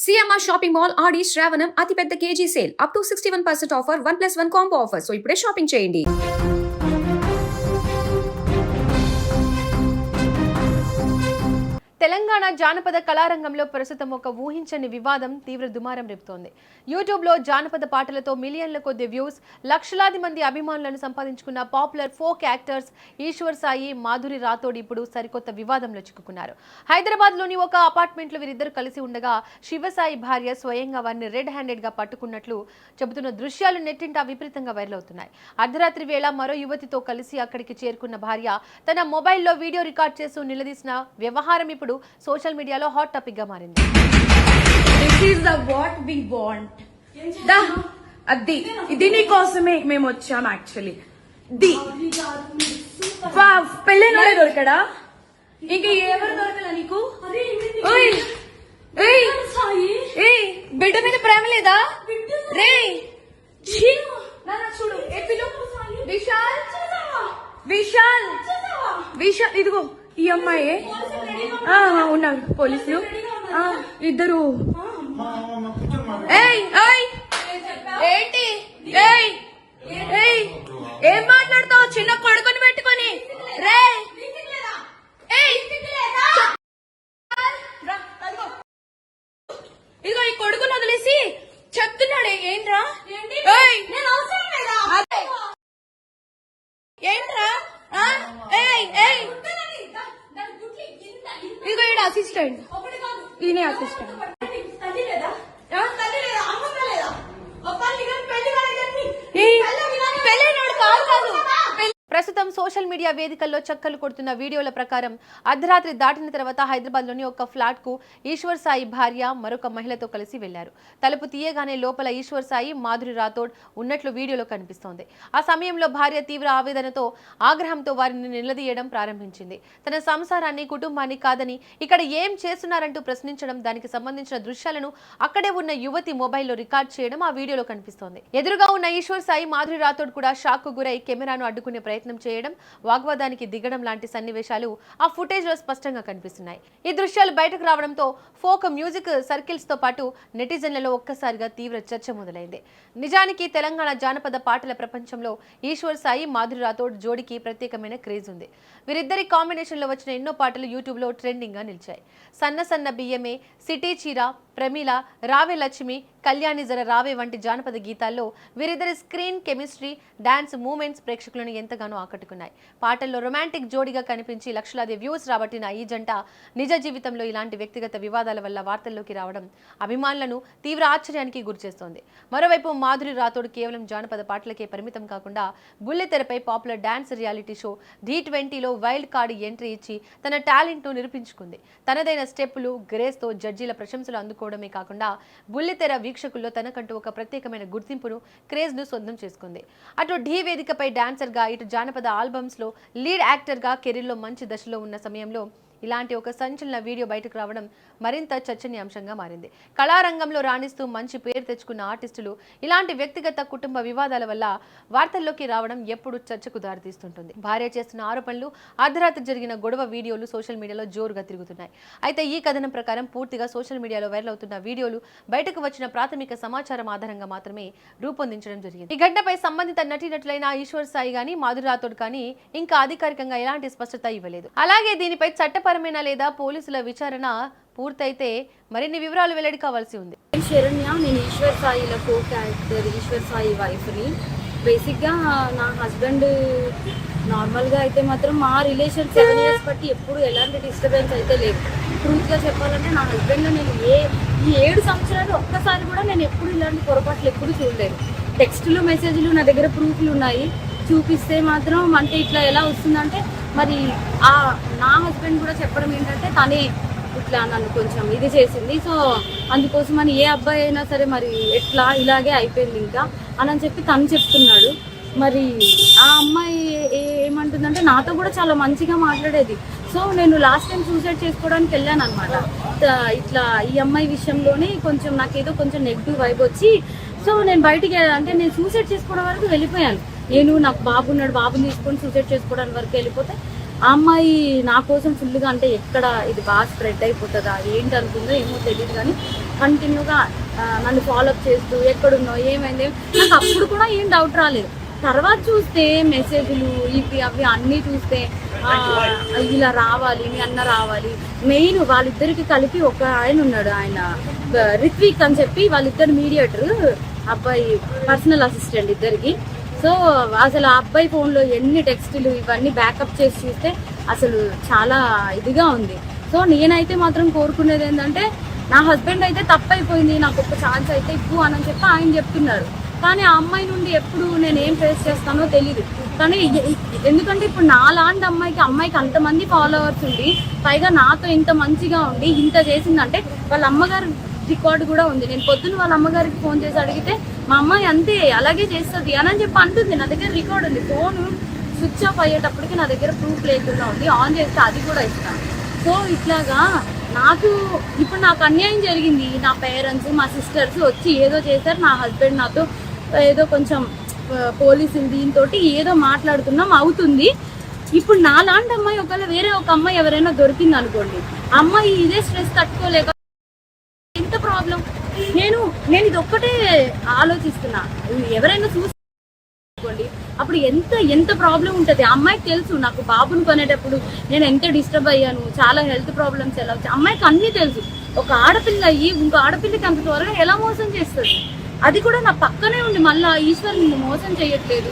CMR shopping mall ఆడి శ్రావణం అతిపెద్ద KG sale up to 61% offer 1+1 combo offer. So ఇప్పుడే shopping చేయండి. తెలంగాణ జానపద కళారంగంలో ప్రస్తుతం ఒక ఊహించని వివాదం తీవ్ర దుమారం రేపుతోంది. యూట్యూబ్లో జానపద పాటలతో మిలియన్ల కొద్ది వ్యూస్, లక్షలాది మంది అభిమానులను సంపాదించుకున్న popular folk actors Eshwar Sai, Madhuri Rathod ఇప్పుడు సరికొత్త వివాదంలో చిక్కుకున్నారు. హైదరాబాద్లోని ఒక అపార్ట్మెంట్లో వీరిద్దరు కలిసి ఉండగా శివసాయి భార్య స్వయంగా వారిని రెడ్ హ్యాండెడ్గా పట్టుకున్నట్లు చెబుతున్న దృశ్యాలు నెట్టింట విపరీతంగా వైరల్ అవుతున్నాయి. అర్ధరాత్రి వేళ మరో యువతితో కలిసి అక్కడికి చేరుకున్న భార్య తన మొబైల్లో వీడియో రికార్డ్ చేస్తూ నిలదీసిన వ్యవహారం ఇప్పుడు సోషల్ మీడియాలో హాట్ టాపిక్ గా మారింది. ఇది నీ కోసమే మేము వచ్చాం. యాక్చువల్లీ పెళ్ళైనోడే దొరికడా? ఇంకా ఎవరు దొరకలా నీకు? బిడ్డ మీద ప్రేమ లేదా రే? చూడు విశాల్ విశాల్ విశాల్ ఇదిగో ఈ అమ్మాయి ఉన్నారు పోలీసులు ఇద్దరు. ఏంటి ఏం మాట్లాడతావు? చిన్న కొడుకుని పెట్టుకొని రే. ఇదిగో ఈ కొడుకుని వదిలేసి చెప్తున్నాడే ఏంట్రా? ఏంట్రా? ఇదిగో ఈడ అసిస్టెంట్, ఈయనే అసిస్టెంట్. ప్రస్తుతం సోషల్ మీడియా వేదికల్లో చక్కర్లు కొడుతున్న వీడియోల ప్రకారం అర్ధరాత్రి దాటిన తర్వాత హైదరాబాద్లోని ఒక ఫ్లాట్ కు ఈశ్వర్ సాయి భార్య మరొక మహిళతో కలిసి వెళ్లారు. తలుపు తీయగానే లోపల ఈశ్వర్ సాయి, మాధురి రాథోడ్ ఉన్నట్లు వీడియోలో కనిపిస్తోంది. ఆ సమయంలో భార్య తీవ్ర ఆవేదనతో, ఆగ్రహంతో వారిని నిలదీయడం ప్రారంభించింది. తన సంసారాన్ని, కుటుంబాన్ని కాదని ఇక్కడ ఏం చేస్తున్నారంటూ ప్రశ్నించడం, దానికి సంబంధించిన దృశ్యాలను అక్కడే ఉన్న యువతి మొబైల్లో రికార్డ్ చేయడం ఆ వీడియోలో కనిపిస్తోంది. ఎదురుగా ఉన్న ఈశ్వర్ సాయి, మాధురి రాథోడ్ కూడా షాక్ కు గురై కెమెరాను అడ్డుకునే ప్రయత్నం చేయడం, వాగ్వాదానికి దిగడం లాంటి సన్నివేశాలు ఆ ఫుటేజ్ లో స్పష్టంగా కనిపిస్తున్నాయి. ఈ దృశ్యాలు బయటకు రావడంతో ఫోక్ మ్యూజిక్ సర్కిల్స్ తో పాటు నెటిజన్లలో ఒక్కసారిగా తీవ్ర చర్చ మొదలైంది. నిజానికి తెలంగాణ జానపద పాటల ప్రపంచంలో ఈశ్వర్ సాయి, మాధురి రాథోడ్ జోడికి ప్రత్యేకమైన క్రేజ్ ఉంది. వీరిద్దరి కాంబినేషన్ లో వచ్చిన ఎన్నో పాటలు యూట్యూబ్ లో ట్రెండింగ్ గా నిలిచాయి. సన్న సన్న బియ్యమే, సిటీ చీర, ప్రమీల, రావే లక్ష్మి, కళ్యాణి జర రావే వంటి జానపద గీతాల్లో వీరిద్దరి స్క్రీన్ కెమిస్ట్రీ, డాన్స్ మూమెంట్స్ ప్రేక్షకులను ఎంతగానో ఆకట్టుకున్నాయి. పాటల్లో రొమాంటిక్ జోడిగా కనిపించి లక్షలాది వ్యూస్ రాబట్టిన ఈ జంట నిజ జీవితంలో ఇలాంటి వ్యక్తిగత వివాదాల వల్ల వార్తల్లోకి రావడం అభిమానులను తీవ్ర ఆశ్చర్యానికి గురిచేస్తోంది. మరోవైపు మాధురి రాథోడ్ కేవలం జానపద పాటలకే పరిమితం కాకుండా బుల్లితెరపై పాపులర్ డాన్స్ రియాలిటీ షో D20లో వైల్డ్ కార్డ్ ఎంట్రీ ఇచ్చి తన టాలెంట్ ను నిరూపించుకుంది. తనదైన స్టెప్పులు, గ్రేస్తో జడ్జీల ప్రశంసలు అందుకోవడమే కాకుండా బుల్లితెర వీక్షకుల్లో తనకంటూ ఒక ప్రత్యేకమైన గుర్తింపును, క్రేజ్ ను సొంతం చేసుకుంది. అటు ఢీ వేదికపై డాన్సర్ గా, ఇటు జానపద ఆల్బమ్స్ లో లీడ్ యాక్టర్ గా కెరీర్ లో మంచి దశలో ఉన్న సమయంలో ఇలాంటి ఒక సంచలన వీడియో బయటకు రావడం మరింత చర్చనీయాంశంగా మారింది. కళారంగంలో రాణిస్తూ మంచి పేరు తెచ్చుకున్న ఆర్టిస్టులు ఇలాంటి వ్యక్తిగత, కుటుంబ వివాదాల వల్ల వార్తల్లోకి రావడం ఎప్పుడు చర్చకు దారితీస్తుంటుంది. భార్య చేస్తున్న ఆరోపణలు, అర్ధరాత్రి జరిగిన గొడవ వీడియోలు సోషల్ మీడియాలో జోరుగా తిరుగుతున్నాయి. అయితే ఈ కథనం ప్రకారం పూర్తిగా సోషల్ మీడియాలో వైరల్ అవుతున్న వీడియోలు బయటకు వచ్చిన ప్రాథమిక సమాచారం ఆధారంగా మాత్రమే రూపొందించడం జరిగింది. ఈ ఘటనపై సంబంధిత నటీనటులైన ఈశ్వర్ సాయి గానీ, మాధురి రాథోడ్ కానీ ఇంకా అధికారికంగా ఎలాంటి స్పష్టత ఇవ్వలేదు. అలాగే దీనిపై చట్టపరమైన లేదా పోలీసుల విచారణ పూర్తయితే మరిన్ని వివరాలు వెల్లడి కావాల్సి ఉంది. శరణ్య, నేను ఈశ్వర్ సాయిల కో క్యారెక్టర్ ఈశ్వర్ సాయి వైఫ్ని. బేసిక్గా నా హస్బెండ్ నార్మల్గా అయితే మాత్రం మా రిలేషన్ 7 years బట్టి ఎప్పుడు ఎలాంటి డిస్టర్బెన్స్ అయితే లేదు. ట్రూత్గా చెప్పాలంటే నా హస్బెండ్లో నేను ఈ 7 సంవత్సరాలు ఒక్కసారి కూడా నేను ఎప్పుడు ఇలాంటి పొరపాట్లు ఎప్పుడు చూడలేదు. టెక్స్టులు, మెసేజ్లు నా దగ్గర ప్రూఫ్లు ఉన్నాయి. చూపిస్తే మాత్రం అంటే ఇట్లా ఎలా వస్తుందంటే మరి నా హస్బెండ్ కూడా చెప్పడం ఏంటంటే తనే ఇట్లా నన్ను కొంచెం ఇది చేసింది. సో అందుకోసం అని ఏ అబ్బాయి అయినా సరే మరి ఎట్లా ఇలాగే అయిపోయింది ఇంకా అని చెప్పి తను చెప్తున్నాడు. మరి ఆ అమ్మాయి ఏమంటుందంటే నాతో కూడా చాలా మంచిగా మాట్లాడేది. సో నేను లాస్ట్ టైం సూసైడ్ చేసుకోవడానికి వెళ్ళాను అనమాట. ఇట్లా ఈ అమ్మాయి విషయంలోనే కొంచెం నాకేదో కొంచెం నెగిటివ్ వైబ్ వచ్చి సో నేను బయటికి అంటే నేను సూసైడ్ చేసుకోవడం వరకు వెళ్ళిపోయాను. నేను నాకు బాబు ఉన్నాడు, బాబుని తీసుకొని సూసైడ్ చేసుకోవడానికి వరకు వెళ్ళిపోతే ఆ అమ్మాయి నా కోసం ఫుల్గా అంటే ఎక్కడ ఇది బాగా స్ప్రెడ్ అయిపోతుందా ఏంటి అనుకుందో ఏమో తెలియదు, కానీ కంటిన్యూగా నన్ను ఫాలోఅప్ చేస్తూ ఎక్కడున్నావు ఏమైంది, నాకు అప్పుడు కూడా ఏం డౌట్ రాలేదు. తర్వాత చూస్తే మెసేజ్లు ఇవి అవి అన్నీ చూస్తే ఇలా రావాలి, మీ అన్న రావాలి. మెయిన్ వాళ్ళిద్దరికి కలిపి ఒక ఆయన ఉన్నాడు, ఆయన రిత్విక్ అని చెప్పి, వాళ్ళిద్దరు మీడియేటర్, అబ్బాయి పర్సనల్ అసిస్టెంట్ ఇద్దరికి. సో అసలు ఆ అబ్బాయి ఫోన్లో ఎన్ని టెక్స్టులు ఇవన్నీ బ్యాకప్ చేసి చూస్తే అసలు చాలా ఇదిగా ఉంది. సో నేనైతే మాత్రం కోరుకునేది ఏంటంటే, నా హస్బెండ్ అయితే తప్పైపోయింది, నాకు ఒక ఛాన్స్ అయితే ఇవ్వు అని చెప్పి ఆయన చెప్తున్నారు. కానీ ఆ అమ్మాయి నుండి ఎప్పుడు నేను ఏం ఫేస్ చేస్తానో తెలియదు. కానీ ఎందుకంటే ఇప్పుడు నాలాంటి అమ్మాయికి అంతమంది ఫాలోవర్స్ ఉండి, పైగా నాతో ఇంత మంచిగా ఉండి ఇంత చేసిందంటే, వాళ్ళ అమ్మగారు రికార్డు కూడా ఉంది. నేను పొద్దున్న వాళ్ళ అమ్మగారికి ఫోన్ చేసి అడిగితే, మా అమ్మాయి అంతే అలాగే చేస్తుంది అని చెప్పి అంటుంది. నా దగ్గర రికార్డు ఉంది. ఫోన్ స్విచ్ ఆఫ్ అయ్యేటప్పటికి నా దగ్గర ప్రూఫ్ లేకుండా ఉంది, ఆన్ చేస్తే అది కూడా ఇస్తాను. సో ఇట్లాగా నాకు అన్యాయం జరిగింది. నా పేరెంట్స్, మా సిస్టర్స్ వచ్చి ఏదో చేశారు. నా హస్బెండ్ నాతో ఏదో కొంచెం పోలీసులు దీంతో ఏదో మాట్లాడుతున్నాం అవుతుంది. ఇప్పుడు నాలాంటి అమ్మాయి ఒకవేళ వేరే ఒక అమ్మాయి ఎవరైనా దొరికింది అనుకోండి, అమ్మాయి ఇదే స్ట్రెస్ తట్టుకోలేక ఎంత ప్రాబ్లం. నేను ఇది ఒక్కటే ఆలోచిస్తున్నా, ఎవరైనా చూసుకోండి అప్పుడు ఎంత ప్రాబ్లం ఉంటుంది. అమ్మాయికి తెలుసు నాకు బాబుని కొనేటప్పుడు నేను ఎంత డిస్టర్బ్ అయ్యాను, చాలా హెల్త్ ప్రాబ్లమ్స్ ఎలా వచ్చాయి అమ్మాయికి అన్నీ తెలుసు. ఒక ఆడపిల్ల అయ్యి ఇంకో ఆడపిల్లకి అంత త్వరగా ఎలా మోసం చేస్తుంది? అది కూడా నా పక్కనే ఉండి మళ్ళీ ఈశ్వర్ నిన్ను మోసం చేయట్లేదు.